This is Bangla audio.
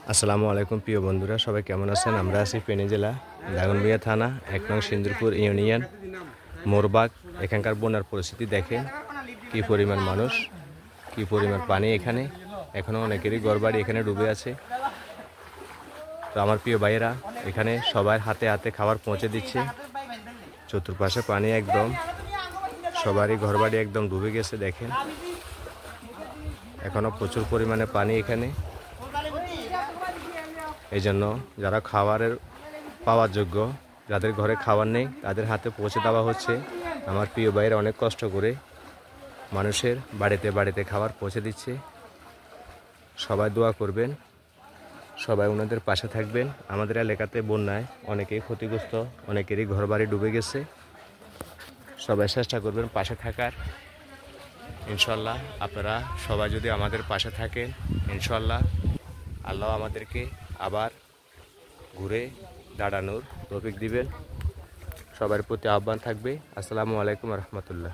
আসসালামু আলাইকুম প্রিয় বন্ধুরা, সবাই কেমন আছেন? আমরা আছি ফেনী জেলা দাগনভূঞা থানা ১ নং সিন্দুরপুর ইউনিয়ন মোরবাগ। এখানকার বন্যার পরিস্থিতি দেখেন, কি পরিমাণ মানুষ, কি পরিমাণ পানি। এখানে এখনও অনেকেরই ঘরবাড়ি এখানে ডুবে আছে। তো আমার প্রিয় ভাইয়েরা এখানে সবার হাতে হাতে খাবার পৌঁছে দিচ্ছে। চতুর্পাশে পানি, একদম সবারই ঘরবাড়ি একদম ডুবে গেছে। দেখেন এখনও প্রচুর পরিমাণে পানি এখানে। এই জন্য যারা খাবারের পাওয়ার যোগ্য, যাদের ঘরে খাবার নেই, তাদের হাতে পৌঁছে দেওয়া হচ্ছে। আমার প্রিয় ভাইয়েরা অনেক কষ্ট করে মানুষের বাড়িতে বাড়িতে খাবার পৌঁছে দিচ্ছে। সবাই দোয়া করবেন, সবাই ওনাদের পাশে থাকবেন। আমাদের এলাকাতে বন্যায় অনেকেই ক্ষতিগ্রস্ত, অনেকেরই ঘরবাড়ি ডুবে গেছে। সবাই চেষ্টা করবেন পাশে থাকার। ইনশাল্লাহ আপনারা সবাই যদি আমাদের পাশে থাকেন, ইনশাল্লাহ আল্লাহ আমাদেরকে আবার ঘুরে দাঁড়ানোর তৌফিক দিবেন। সবার প্রতি আহ্বান থাকবে। আসসালামু আলাইকুম রহমতুল্লাহ।